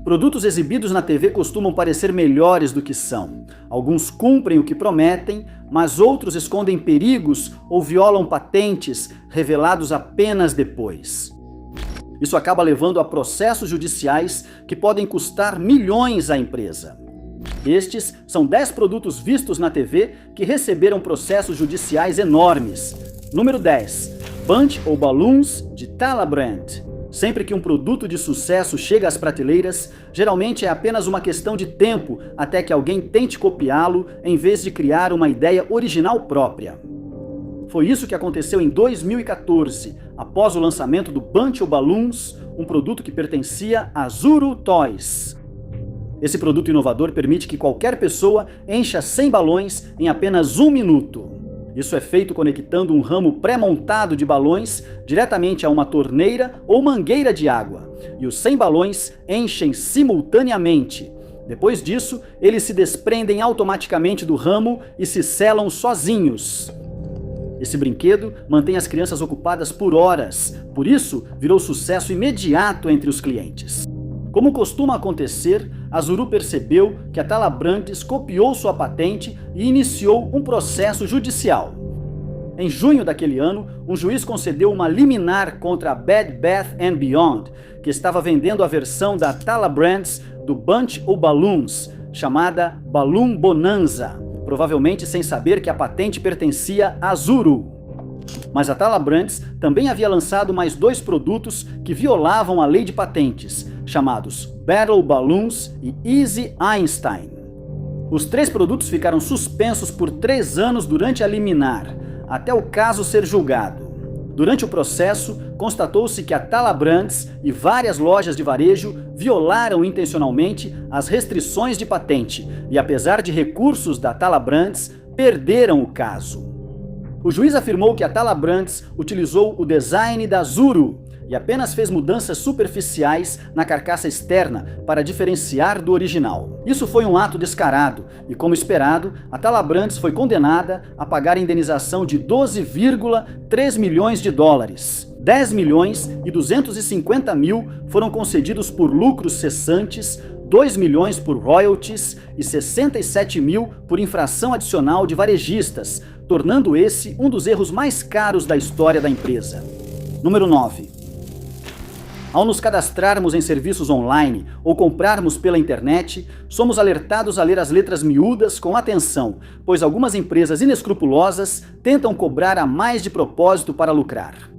Produtos exibidos na TV costumam parecer melhores do que são. Alguns cumprem o que prometem, mas outros escondem perigos ou violam patentes revelados apenas depois. Isso acaba levando a processos judiciais que podem custar milhões à empresa. Estes são 10 produtos vistos na TV que receberam processos judiciais enormes. Número 10. Bunch ou Balloons, de Tala Brand. Sempre que um produto de sucesso chega às prateleiras, geralmente é apenas uma questão de tempo até que alguém tente copiá-lo em vez de criar uma ideia original própria. Foi isso que aconteceu em 2014, após o lançamento do Bunch ou Balloons, um produto que pertencia a Zuru Toys. Esse produto inovador permite que qualquer pessoa encha 100 balões em apenas 1 minuto. Isso é feito conectando um ramo pré-montado de balões diretamente a uma torneira ou mangueira de água, e os 100 balões enchem simultaneamente. Depois disso, eles se desprendem automaticamente do ramo e se selam sozinhos. Esse brinquedo mantém as crianças ocupadas por horas, por isso virou sucesso imediato entre os clientes. Como costuma acontecer, a Zuru percebeu que a Tala Brands copiou sua patente e iniciou um processo judicial. Em junho daquele ano, um juiz concedeu uma liminar contra a Bed Bath & Beyond, que estava vendendo a versão da Tala Brands do Bunch ou Balloons, chamada Balloon Bonanza, provavelmente sem saber que a patente pertencia a Zuru. Mas a Tala Brands também havia lançado mais 2 produtos que violavam a lei de patentes, chamados Battle Balloons e Easy Einstein. Os 3 produtos ficaram suspensos por 3 anos durante a liminar, até o caso ser julgado. Durante o processo, constatou-se que a Tala Brands e várias lojas de varejo violaram intencionalmente as restrições de patente e, apesar de recursos da Tala Brands, perderam o caso. O juiz afirmou que a Tala Brands utilizou o design da Zuru e apenas fez mudanças superficiais na carcaça externa para diferenciar do original. Isso foi um ato descarado e, como esperado, a Tala Brands foi condenada a pagar a indenização de 12,3 milhões de dólares. 10 milhões e 250 mil foram concedidos por lucros cessantes, 2 milhões por royalties e 67 mil por infração adicional de varejistas, tornando esse um dos erros mais caros da história da empresa. Número 9. Ao nos cadastrarmos em serviços online ou comprarmos pela internet, somos alertados a ler as letras miúdas com atenção, pois algumas empresas inescrupulosas tentam cobrar a mais de propósito para lucrar.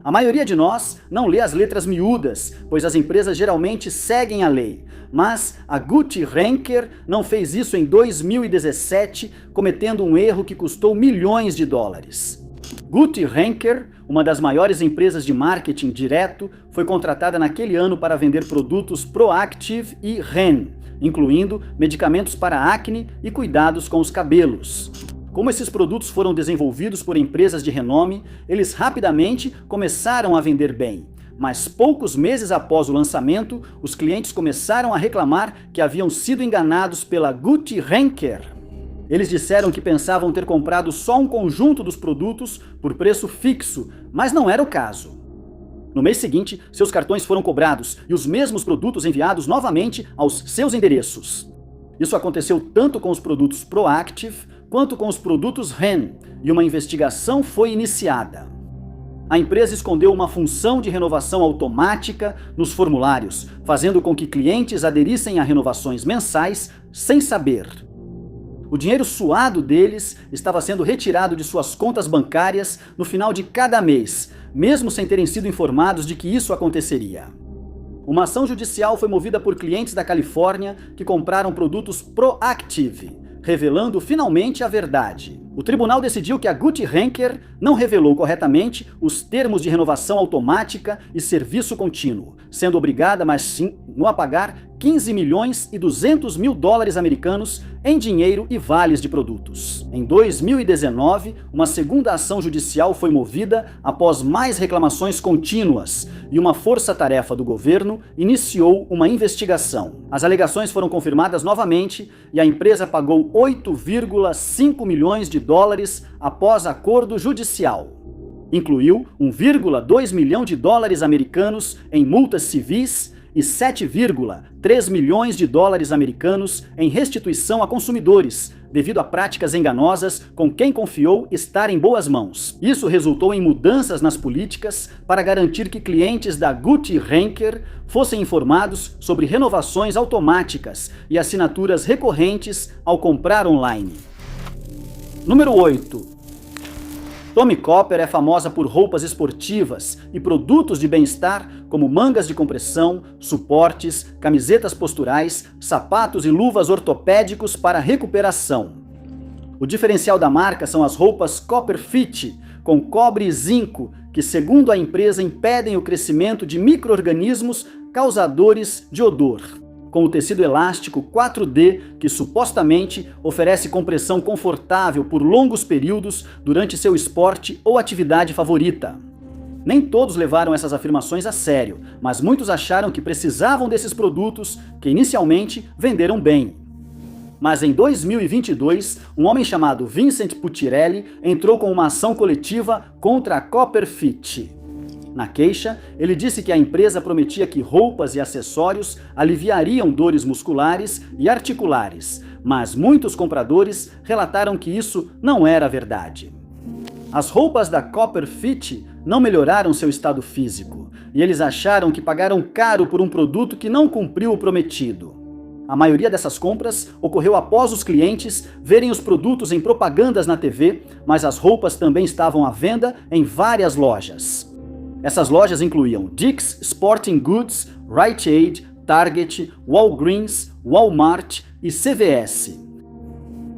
A maioria de nós não lê as letras miúdas, pois as empresas geralmente seguem a lei. Mas a Guthy-Renker não fez isso em 2017, cometendo um erro que custou milhões de dólares. Guthy-Renker, uma das maiores empresas de marketing direto, foi contratada naquele ano para vender produtos Proactive e Ren, incluindo medicamentos para acne e cuidados com os cabelos. Como esses produtos foram desenvolvidos por empresas de renome, eles rapidamente começaram a vender bem. Mas poucos meses após o lançamento, os clientes começaram a reclamar que haviam sido enganados pela Guthy-Renker. Eles disseram que pensavam ter comprado só um conjunto dos produtos por preço fixo, mas não era o caso. No mês seguinte, seus cartões foram cobrados e os mesmos produtos enviados novamente aos seus endereços. Isso aconteceu tanto com os produtos Proactive quanto com os produtos Ren, e uma investigação foi iniciada. A empresa escondeu uma função de renovação automática nos formulários, fazendo com que clientes aderissem a renovações mensais sem saber. O dinheiro suado deles estava sendo retirado de suas contas bancárias no final de cada mês, mesmo sem terem sido informados de que isso aconteceria. Uma ação judicial foi movida por clientes da Califórnia que compraram produtos Proactive, revelando finalmente a verdade. O tribunal decidiu que a Guthy-Renker não revelou corretamente os termos de renovação automática e serviço contínuo, sendo obrigada, mas sim, a pagar 15 milhões e 200 mil dólares americanos em dinheiro e vales de produtos. Em 2019, uma segunda ação judicial foi movida após mais reclamações contínuas e uma força-tarefa do governo iniciou uma investigação. As alegações foram confirmadas novamente e a empresa pagou 8,5 milhões de dólares após acordo judicial. Incluiu 1,2 milhão de dólares americanos em multas civis e 7,3 milhões de dólares americanos em restituição a consumidores, devido a práticas enganosas com quem confiou estar em boas mãos. Isso resultou em mudanças nas políticas para garantir que clientes da Guthy-Renker fossem informados sobre renovações automáticas e assinaturas recorrentes ao comprar online. Número 8. Tommie Copper é famosa por roupas esportivas e produtos de bem-estar como mangas de compressão, suportes, camisetas posturais, sapatos e luvas ortopédicos para recuperação. O diferencial da marca são as roupas Copper Fit, com cobre e zinco, que, segundo a empresa, impedem o crescimento de micro-organismos causadores de odor. Com o tecido elástico 4D, que supostamente oferece compressão confortável por longos períodos durante seu esporte ou atividade favorita. Nem todos levaram essas afirmações a sério, mas muitos acharam que precisavam desses produtos que inicialmente venderam bem. Mas em 2022, um homem chamado Vincent Pucciarelli entrou com uma ação coletiva contra a Copper Fit. Na queixa, ele disse que a empresa prometia que roupas e acessórios aliviariam dores musculares e articulares, mas muitos compradores relataram que isso não era verdade. As roupas da Copper Fit não melhoraram seu estado físico, e eles acharam que pagaram caro por um produto que não cumpriu o prometido. A maioria dessas compras ocorreu após os clientes verem os produtos em propagandas na TV, mas as roupas também estavam à venda em várias lojas. Essas lojas incluíam Dick's Sporting Goods, Rite Aid, Target, Walgreens, Walmart e CVS.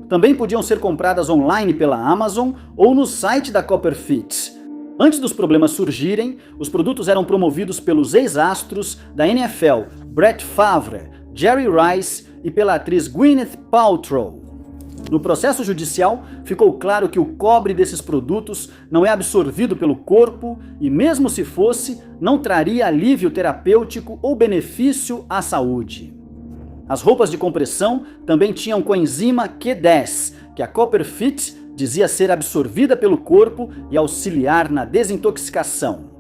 Também podiam ser compradas online pela Amazon ou no site da Copper Fit. Antes dos problemas surgirem, os produtos eram promovidos pelos ex-astros da NFL, Brett Favre, Jerry Rice e pela atriz Gwyneth Paltrow. No processo judicial, ficou claro que o cobre desses produtos não é absorvido pelo corpo e, mesmo se fosse, não traria alívio terapêutico ou benefício à saúde. As roupas de compressão também tinham coenzima Q10, que a Copper Fit dizia ser absorvida pelo corpo e auxiliar na desintoxicação.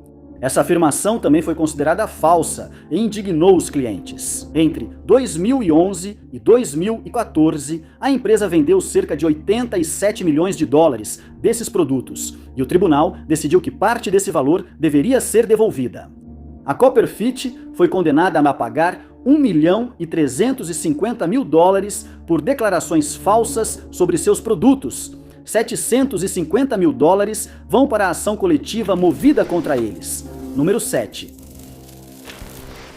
Essa afirmação também foi considerada falsa e indignou os clientes. Entre 2011 e 2014, a empresa vendeu cerca de 87 milhões de dólares desses produtos, e o tribunal decidiu que parte desse valor deveria ser devolvida. A Copper Fit foi condenada a pagar 1.350.000 dólares por declarações falsas sobre seus produtos. 750 mil dólares vão para a ação coletiva movida contra eles. Número 7.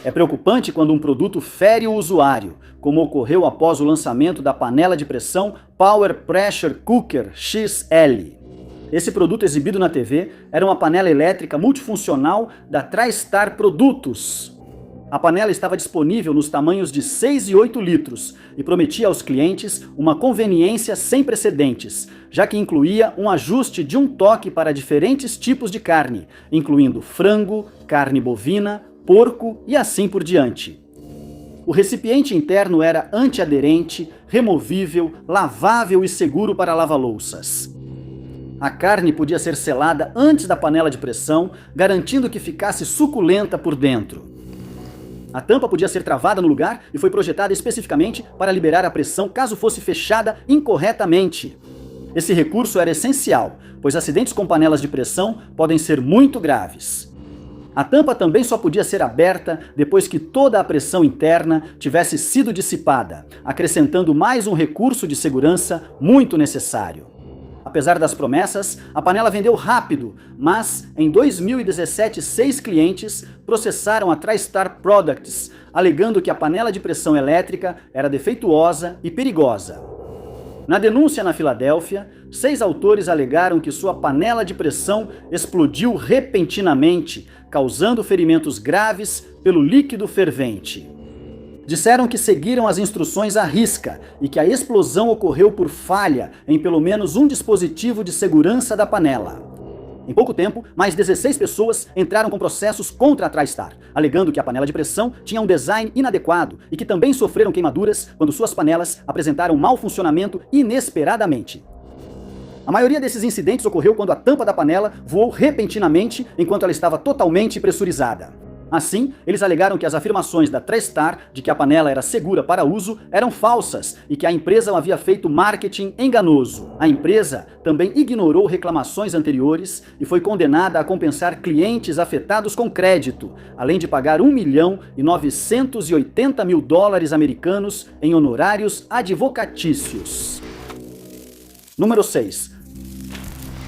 É preocupante quando um produto fere o usuário, como ocorreu após o lançamento da panela de pressão Power Pressure Cooker XL. Esse produto exibido na TV era uma panela elétrica multifuncional da TriStar Produtos. A panela estava disponível nos tamanhos de 6 e 8 litros e prometia aos clientes uma conveniência sem precedentes, já que incluía um ajuste de um toque para diferentes tipos de carne, incluindo frango, carne bovina, porco e assim por diante. O recipiente interno era antiaderente, removível, lavável e seguro para lava-louças. A carne podia ser selada antes da panela de pressão, garantindo que ficasse suculenta por dentro. A tampa podia ser travada no lugar e foi projetada especificamente para liberar a pressão caso fosse fechada incorretamente. Esse recurso era essencial, pois acidentes com panelas de pressão podem ser muito graves. A tampa também só podia ser aberta depois que toda a pressão interna tivesse sido dissipada, acrescentando mais um recurso de segurança muito necessário. Apesar das promessas, a panela vendeu rápido, mas em 2017 6 clientes processaram a TriStar Products, alegando que a panela de pressão elétrica era defeituosa e perigosa. Na denúncia na Filadélfia, 6 autores alegaram que sua panela de pressão explodiu repentinamente, causando ferimentos graves pelo líquido fervente. Disseram que seguiram as instruções à risca e que a explosão ocorreu por falha em pelo menos um dispositivo de segurança da panela. Em pouco tempo, mais 16 pessoas entraram com processos contra a TriStar, alegando que a panela de pressão tinha um design inadequado e que também sofreram queimaduras quando suas panelas apresentaram mau funcionamento inesperadamente. A maioria desses incidentes ocorreu quando a tampa da panela voou repentinamente enquanto ela estava totalmente pressurizada. Assim, eles alegaram que as afirmações da TriStar de que a panela era segura para uso eram falsas e que a empresa havia feito marketing enganoso. A empresa também ignorou reclamações anteriores e foi condenada a compensar clientes afetados com crédito, além de pagar $1.980.000 americanos em honorários advocatícios. Número 6.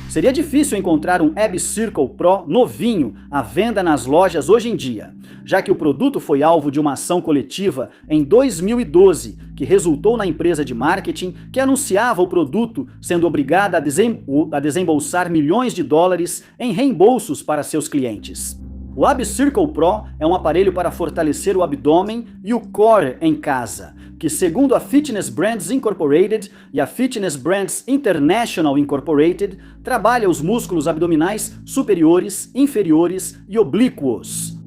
Seria difícil encontrar um Abby Circle Pro novinho à venda nas lojas hoje em dia, já que o produto foi alvo de uma ação coletiva em 2012, que resultou na empresa de marketing que anunciava o produto sendo obrigada a desembolsar milhões de dólares em reembolsos para seus clientes. O Abby Circle Pro é um aparelho para fortalecer o abdômen e o core em casa, que segundo a Fitness Brands Incorporated e a Fitness Brands International Incorporated, trabalha os músculos abdominais superiores, inferiores e oblíquos.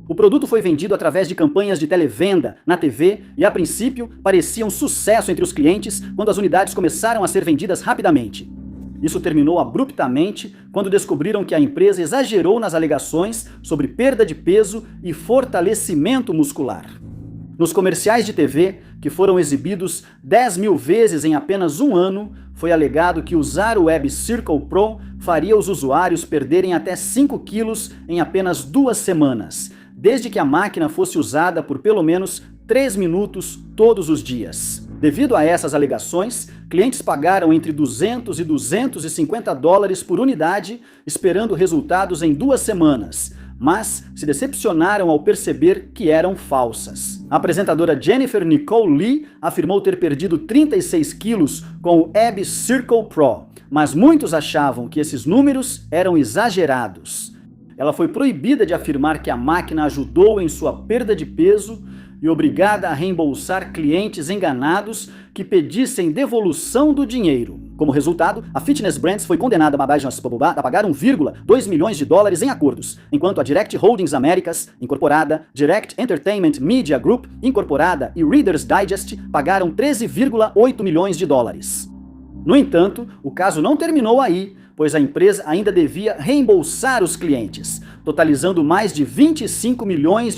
O produto foi vendido através de campanhas de televenda na TV e, a princípio, parecia um sucesso entre os clientes quando as unidades começaram a ser vendidas rapidamente. Isso terminou abruptamente quando descobriram que a empresa exagerou nas alegações sobre perda de peso e fortalecimento muscular. Nos comerciais de TV, que foram exibidos 10.000 vezes em apenas um ano, foi alegado que usar o Abby Circle Pro faria os usuários perderem até 5 quilos em apenas 2 semanas, desde que a máquina fosse usada por pelo menos 3 minutos todos os dias. Devido a essas alegações, clientes pagaram entre $200 e $250 por unidade, esperando resultados em 2 semanas, mas se decepcionaram ao perceber que eram falsas. A apresentadora Jennifer Nicole Lee afirmou ter perdido 36 quilos com o Abby Circle Pro, mas muitos achavam que esses números eram exagerados. Ela foi proibida de afirmar que a máquina ajudou em sua perda de peso e obrigada a reembolsar clientes enganados que pedissem devolução do dinheiro. Como resultado, a Fitness Brands foi condenada a pagar $1,2 milhões em acordos, enquanto a Direct Holdings Américas, incorporada, Direct Entertainment Media Group, incorporada e Reader's Digest pagaram $13,8 milhões. No entanto, o caso não terminou aí, pois a empresa ainda devia reembolsar os clientes, totalizando mais de $25 milhões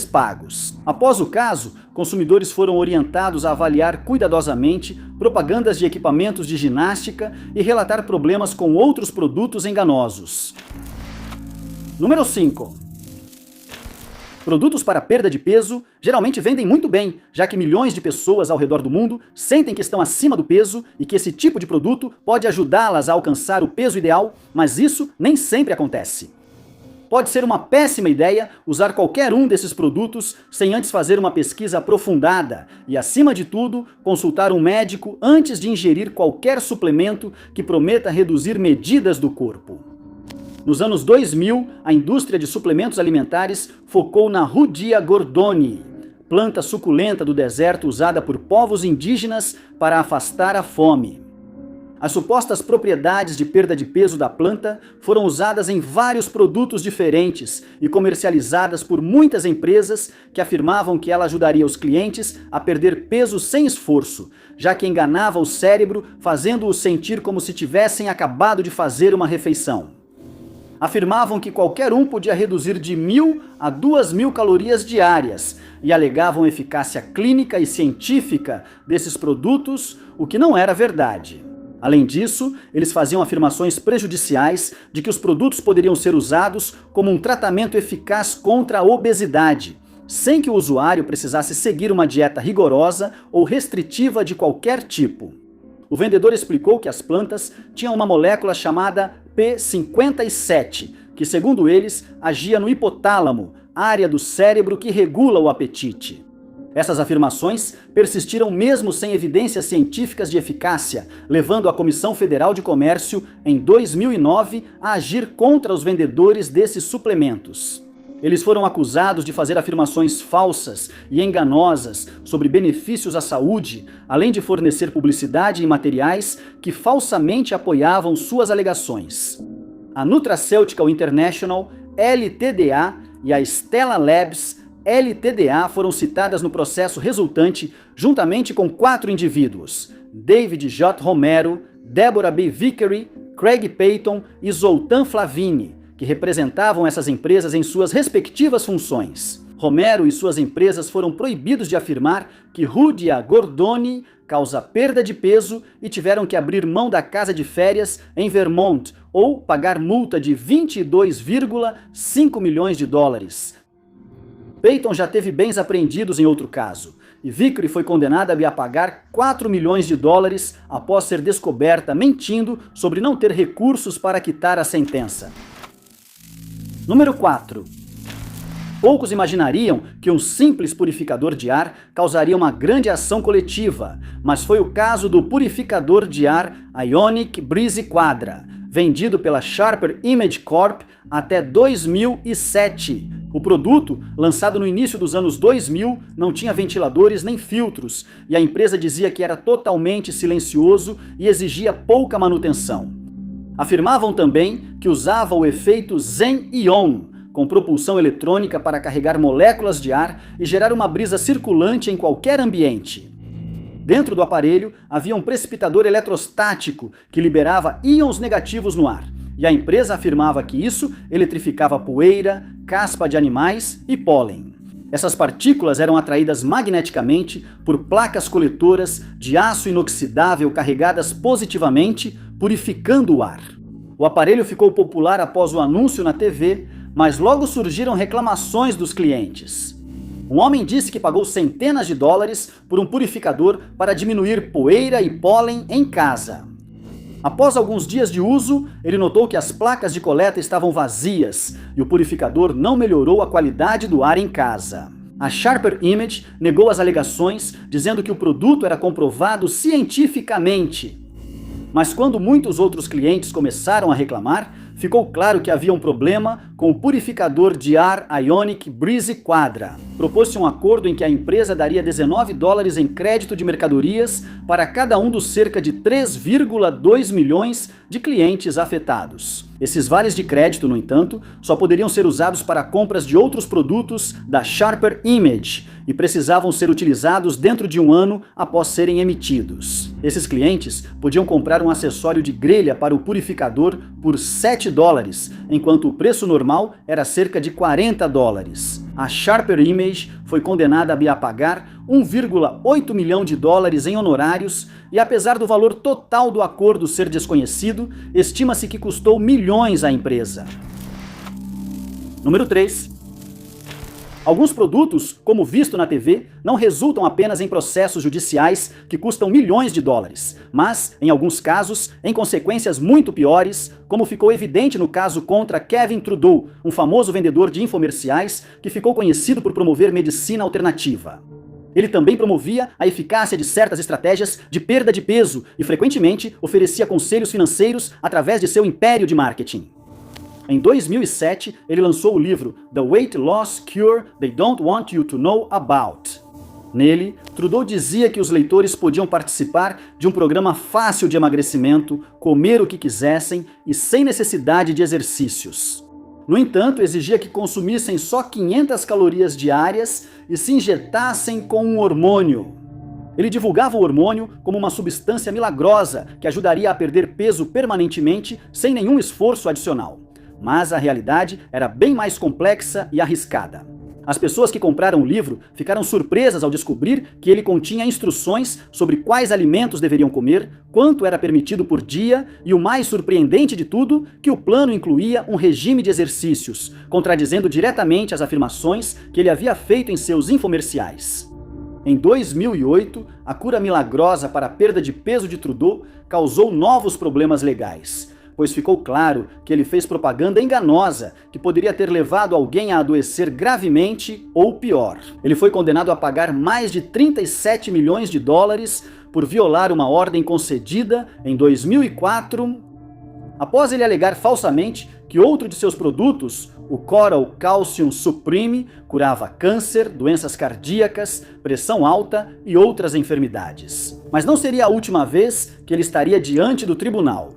pagos. Após o caso, consumidores foram orientados a avaliar cuidadosamente propagandas de equipamentos de ginástica e relatar problemas com outros produtos enganosos. Número 5. Produtos para perda de peso geralmente vendem muito bem, já que milhões de pessoas ao redor do mundo sentem que estão acima do peso e que esse tipo de produto pode ajudá-las a alcançar o peso ideal, mas isso nem sempre acontece. Pode ser uma péssima ideia usar qualquer um desses produtos sem antes fazer uma pesquisa aprofundada e, acima de tudo, consultar um médico antes de ingerir qualquer suplemento que prometa reduzir medidas do corpo. Nos anos 2000, a indústria de suplementos alimentares focou na Rudia gordoni, planta suculenta do deserto usada por povos indígenas para afastar a fome. As supostas propriedades de perda de peso da planta foram usadas em vários produtos diferentes e comercializadas por muitas empresas que afirmavam que ela ajudaria os clientes a perder peso sem esforço, já que enganava o cérebro, fazendo-o sentir como se tivessem acabado de fazer uma refeição. Afirmavam que qualquer um podia reduzir de 1.000 a 2.000 calorias diárias e alegavam eficácia clínica e científica desses produtos, o que não era verdade. Além disso, eles faziam afirmações prejudiciais de que os produtos poderiam ser usados como um tratamento eficaz contra a obesidade, sem que o usuário precisasse seguir uma dieta rigorosa ou restritiva de qualquer tipo. O vendedor explicou que as plantas tinham uma molécula chamada P57, que, segundo eles, agia no hipotálamo, área do cérebro que regula o apetite. Essas afirmações persistiram mesmo sem evidências científicas de eficácia, levando a Comissão Federal de Comércio, em 2009, a agir contra os vendedores desses suplementos. Eles foram acusados de fazer afirmações falsas e enganosas sobre benefícios à saúde, além de fornecer publicidade e materiais que falsamente apoiavam suas alegações. A Nutraceutical International, LTDA, e a Stella Labs, LTDA, foram citadas no processo resultante juntamente com 4 indivíduos: David J. Romero, Deborah B. Vickery, Craig Payton e Zoltan Flavini, que representavam essas empresas em suas respectivas funções. Romero e suas empresas foram proibidos de afirmar que Rudia Gordoni causa perda de peso e tiveram que abrir mão da casa de férias em Vermont ou pagar multa de 22,5 milhões de dólares. Peyton já teve bens apreendidos em outro caso, e Vickery foi condenada a pagar 4 milhões de dólares após ser descoberta mentindo sobre não ter recursos para quitar a sentença. Número 4. Poucos imaginariam que um simples purificador de ar causaria uma grande ação coletiva, mas foi o caso do purificador de ar Ionic Breeze Quadra, vendido pela Sharper Image Corp até 2007. O produto, lançado no início dos anos 2000, não tinha ventiladores nem filtros, e a empresa dizia que era totalmente silencioso e exigia pouca manutenção. Afirmavam também que usava o efeito Zen-Ion, com propulsão eletrônica para carregar moléculas de ar e gerar uma brisa circulante em qualquer ambiente. Dentro do aparelho havia um precipitador eletrostático que liberava íons negativos no ar, e a empresa afirmava que isso eletrificava poeira, caspa de animais e pólen. Essas partículas eram atraídas magneticamente por placas coletoras de aço inoxidável carregadas positivamente, purificando o ar. O aparelho ficou popular após o anúncio na TV, mas logo surgiram reclamações dos clientes. Um homem disse que pagou centenas de dólares por um purificador para diminuir poeira e pólen em casa. Após alguns dias de uso, ele notou que as placas de coleta estavam vazias e o purificador não melhorou a qualidade do ar em casa. A Sharper Image negou as alegações, dizendo que o produto era comprovado cientificamente. Mas quando muitos outros clientes começaram a reclamar, ficou claro que havia um problema com o purificador de ar Ionic Breeze Quadra. Propôs-se um acordo em que a empresa daria 19 dólares em crédito de mercadorias para cada um dos cerca de 3,2 milhões de clientes afetados. Esses vales de crédito, no entanto, só poderiam ser usados para compras de outros produtos da Sharper Image e precisavam ser utilizados dentro de um ano após serem emitidos. Esses clientes podiam comprar um acessório de grelha para o purificador por 7 dólares, enquanto o preço normal era cerca de 40 dólares. A Sharper Image foi condenada a pagar 1,8 milhão de dólares em honorários e, apesar do valor total do acordo ser desconhecido, estima-se que custou milhões à empresa. Número 3. Alguns produtos, como visto na TV, não resultam apenas em processos judiciais que custam milhões de dólares, mas, em alguns casos, em consequências muito piores, como ficou evidente no caso contra Kevin Trudeau, um famoso vendedor de infomerciais que ficou conhecido por promover medicina alternativa. Ele também promovia a eficácia de certas estratégias de perda de peso e, frequentemente, oferecia conselhos financeiros através de seu império de marketing. Em 2007, ele lançou o livro The Weight Loss Cure They Don't Want You to Know About. Nele, Trudeau dizia que os leitores podiam participar de um programa fácil de emagrecimento, comer o que quisessem e sem necessidade de exercícios. No entanto, exigia que consumissem só 500 calorias diárias e se injetassem com um hormônio. Ele divulgava o hormônio como uma substância milagrosa que ajudaria a perder peso permanentemente sem nenhum esforço adicional. Mas a realidade era bem mais complexa e arriscada. As pessoas que compraram o livro ficaram surpresas ao descobrir que ele continha instruções sobre quais alimentos deveriam comer, quanto era permitido por dia e, o mais surpreendente de tudo, que o plano incluía um regime de exercícios, contradizendo diretamente as afirmações que ele havia feito em seus infomerciais. Em 2008, a cura milagrosa para a perda de peso de Trudeau causou novos problemas legais, pois ficou claro que ele fez propaganda enganosa que poderia ter levado alguém a adoecer gravemente ou pior. Ele foi condenado a pagar mais de 37 milhões de dólares por violar uma ordem concedida em 2004, após ele alegar falsamente que outro de seus produtos, o Coral Calcium Supreme, curava câncer, doenças cardíacas, pressão alta e outras enfermidades. Mas não seria a última vez que ele estaria diante do tribunal.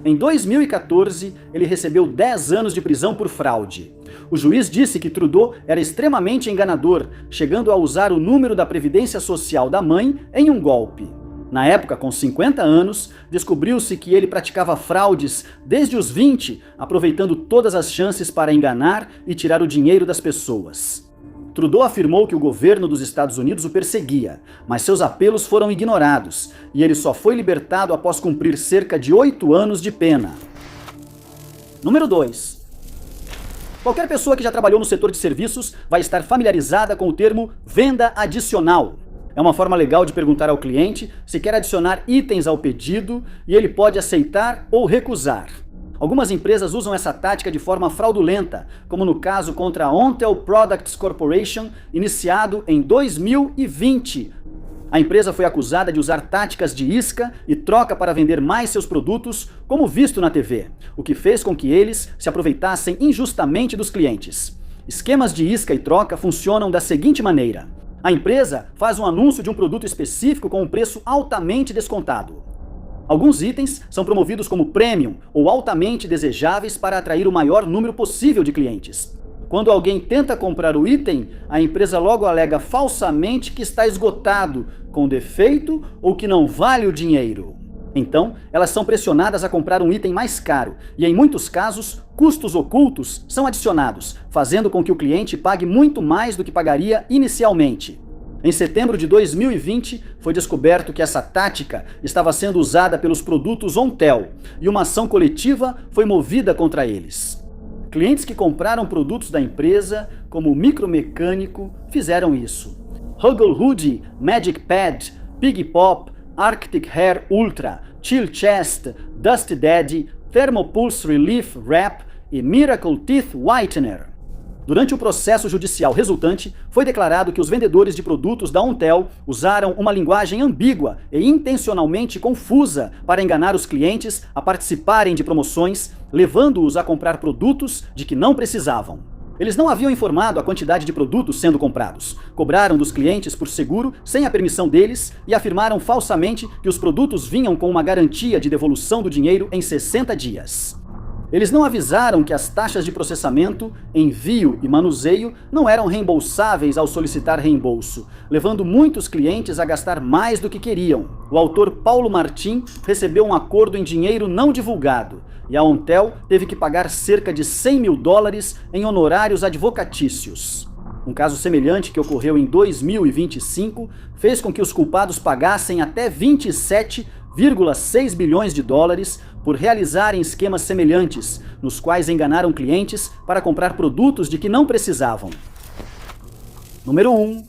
Em 2014, ele recebeu 10 anos de prisão por fraude. O juiz disse que Trudeau era extremamente enganador, chegando a usar o número da Previdência Social da mãe em um golpe. Na época, com 50 anos, descobriu-se que ele praticava fraudes desde os 20, aproveitando todas as chances para enganar e tirar o dinheiro das pessoas. Trudeau afirmou que o governo dos Estados Unidos o perseguia, mas seus apelos foram ignorados e ele só foi libertado após cumprir cerca de 8 anos de pena. Número 2. Qualquer pessoa que já trabalhou no setor de serviços vai estar familiarizada com o termo venda adicional. É uma forma legal de perguntar ao cliente se quer adicionar itens ao pedido e ele pode aceitar ou recusar. Algumas empresas usam essa tática de forma fraudulenta, como no caso contra a Ontel Products Corporation, iniciado em 2020. A empresa foi acusada de usar táticas de isca e troca para vender mais seus produtos, como visto na TV, o que fez com que eles se aproveitassem injustamente dos clientes. Esquemas de isca e troca funcionam da seguinte maneira: a empresa faz um anúncio de um produto específico com um preço altamente descontado. Alguns itens são promovidos como premium ou altamente desejáveis para atrair o maior número possível de clientes. Quando alguém tenta comprar o item, a empresa logo alega falsamente que está esgotado, com defeito ou que não vale o dinheiro. Então, elas são pressionadas a comprar um item mais caro e, em muitos casos, custos ocultos são adicionados, fazendo com que o cliente pague muito mais do que pagaria inicialmente. Em setembro de 2020, foi descoberto que essa tática estava sendo usada pelos produtos Ontel e uma ação coletiva foi movida contra eles. Clientes que compraram produtos da empresa, como o micromecânico, fizeram isso. Huggle Hoodie, Magic Pad, Piggy Pop, Arctic Hair Ultra, Chill Chest, Dusty Daddy, Thermopulse Relief Wrap e Miracle Teeth Whitener. Durante o processo judicial resultante, foi declarado que os vendedores de produtos da Ontel usaram uma linguagem ambígua e intencionalmente confusa para enganar os clientes a participarem de promoções, levando-os a comprar produtos de que não precisavam. Eles não haviam informado a quantidade de produtos sendo comprados, cobraram dos clientes por seguro sem a permissão deles e afirmaram falsamente que os produtos vinham com uma garantia de devolução do dinheiro em 60 dias. Eles não avisaram que as taxas de processamento, envio e manuseio não eram reembolsáveis ao solicitar reembolso, levando muitos clientes a gastar mais do que queriam. O autor Paulo Martim recebeu um acordo em dinheiro não divulgado e a Ontel teve que pagar cerca de $100 mil em honorários advocatícios. Um caso semelhante que ocorreu em 2025 fez com que os culpados pagassem até 27,6 bilhões de dólares por realizarem esquemas semelhantes, nos quais enganaram clientes para comprar produtos de que não precisavam. Número 1.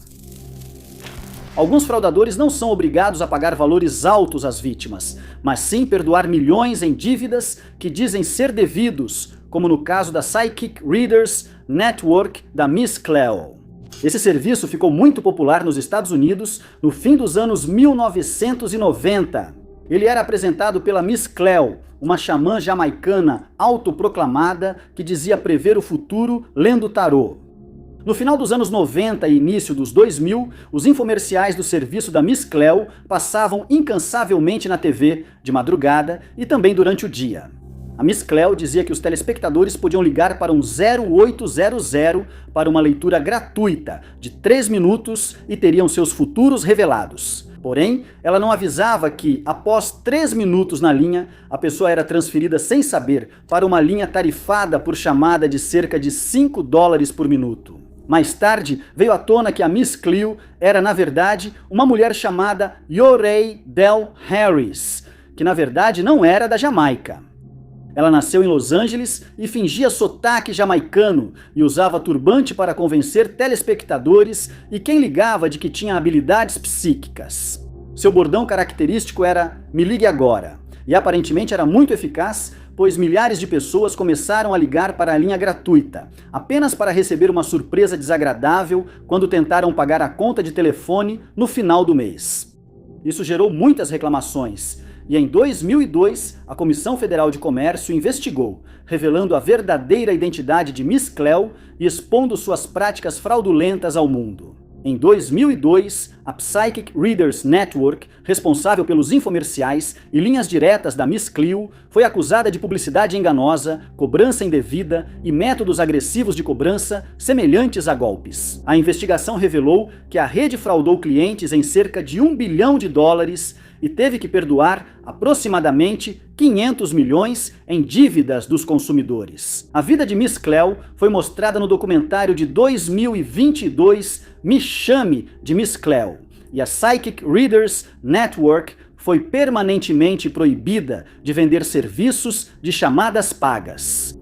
Alguns fraudadores não são obrigados a pagar valores altos às vítimas, mas sim perdoar milhões em dívidas que dizem ser devidos, como no caso da Psychic Readers Network da Miss Cleo. Esse serviço ficou muito popular nos Estados Unidos no fim dos anos 1990. Ele era apresentado pela Miss Cleo, uma xamã jamaicana autoproclamada que dizia prever o futuro lendo tarô. No final dos anos 90 e início dos 2000, os infomerciais do serviço da Miss Cleo passavam incansavelmente na TV, de madrugada e também durante o dia. A Miss Cleo dizia que os telespectadores podiam ligar para um 0800 para uma leitura gratuita de 3 minutos e teriam seus futuros revelados. Porém, ela não avisava que, após 3 minutos na linha, a pessoa era transferida sem saber para uma linha tarifada por chamada de cerca de $5 por minuto. Mais tarde, veio à tona que a Miss Cleo era, na verdade, uma mulher chamada Yorei Del Harris, que na verdade não era da Jamaica. Ela nasceu em Los Angeles e fingia sotaque jamaicano e usava turbante para convencer telespectadores e quem ligava de que tinha habilidades psíquicas. Seu bordão característico era "Me ligue agora", e aparentemente era muito eficaz, pois milhares de pessoas começaram a ligar para a linha gratuita, apenas para receber uma surpresa desagradável quando tentaram pagar a conta de telefone no final do mês. Isso gerou muitas reclamações. E em 2002, a Comissão Federal de Comércio investigou, revelando a verdadeira identidade de Miss Cleo e expondo suas práticas fraudulentas ao mundo. Em 2002, a Psychic Readers Network, responsável pelos infomerciais e linhas diretas da Miss Cleo, foi acusada de publicidade enganosa, cobrança indevida e métodos agressivos de cobrança semelhantes a golpes. A investigação revelou que a rede fraudou clientes em cerca de $1 bilhão e teve que perdoar aproximadamente 500 milhões em dívidas dos consumidores. A vida de Miss Cleo foi mostrada no documentário de 2022 Me Chame de Miss Cleo, e a Psychic Readers Network foi permanentemente proibida de vender serviços de chamadas pagas.